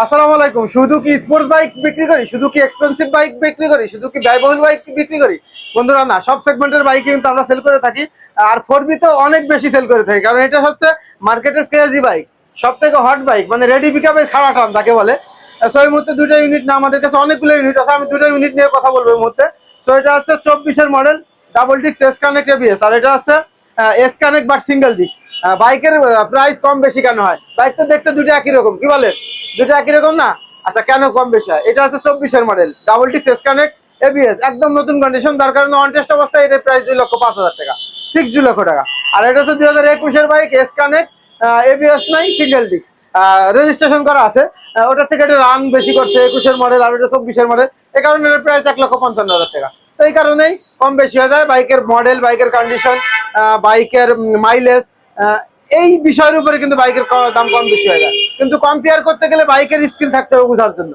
আসসালামু আলাইকুম। শুধু কি স্পোর্টস বাইক বিক্রি করি, শুধু কি এক্সপেন্সিভ বাইক বিক্রি করি, শুধু কি ব্যয়বহুল বাইক বিক্রি করি? বন্ধুরা না, সব সেগমেন্টের বাইক কিন্তু আমরা সেল করে থাকি। আর 4B তো অনেক বেশি সেল করে থাকি, কারণ এটা হচ্ছে মার্কেটের ক্রেজি বাইক, সব থেকে হট বাইক, মানে রেডি পিকআপের খাড়া টান তাকে বলে। সো এই মুহূর্তে দুটো ইউনিট না, আমাদের কাছে অনেকগুলো ইউনিট আছে, আমি দুটো ইউনিট নিয়ে কথা বলবো এই মুহূর্তে। তো এটা হচ্ছে 24-এর model, double disc S connect ABS, আর এটা হচ্ছে S connect but single disc. বাইকের প্রাইস কম বেশি কেন হয়? বাইক তো দেখতে দুটো একই রকম, কি বলেন? দুটো একই রকম না? আচ্ছা, কেন কম বেশি হয়? এটা হচ্ছে 24-এর model, double disc S connect ABS, একদম নতুন কন্ডিশন, তার কারণে অন টেস্ট অবস্থায় এটার প্রাইস 2,05,000 টাকা, ফিক্স 2 লক্ষ টাকা। আর এটা হচ্ছে 2021-এর বাইক, এস কানেক্ট, এবিএস নাই, সিঙ্গেল ডিস্ক, রেজিস্ট্রেশন করা আছে। ওটার থেকে এটা রান বেশি করছে, 21-এর মডেল, আর ওটা 24-এর মডেল, এই কারণে এর প্রাইস 1,55,000 টাকা। তো এই কারণেই কম বেশি হয়ে যায়। বাইকের মডেল, বাইকের কন্ডিশন, বাইকের মাইলেজ, এই বিষয়ের উপরে কিন্তু বাইকের দাম কম বেশি হয়ে যায়। কিন্তু কম্পেয়ার করতে গেলে বাইকের স্কিল থাকতে হবে বোঝার জন্য।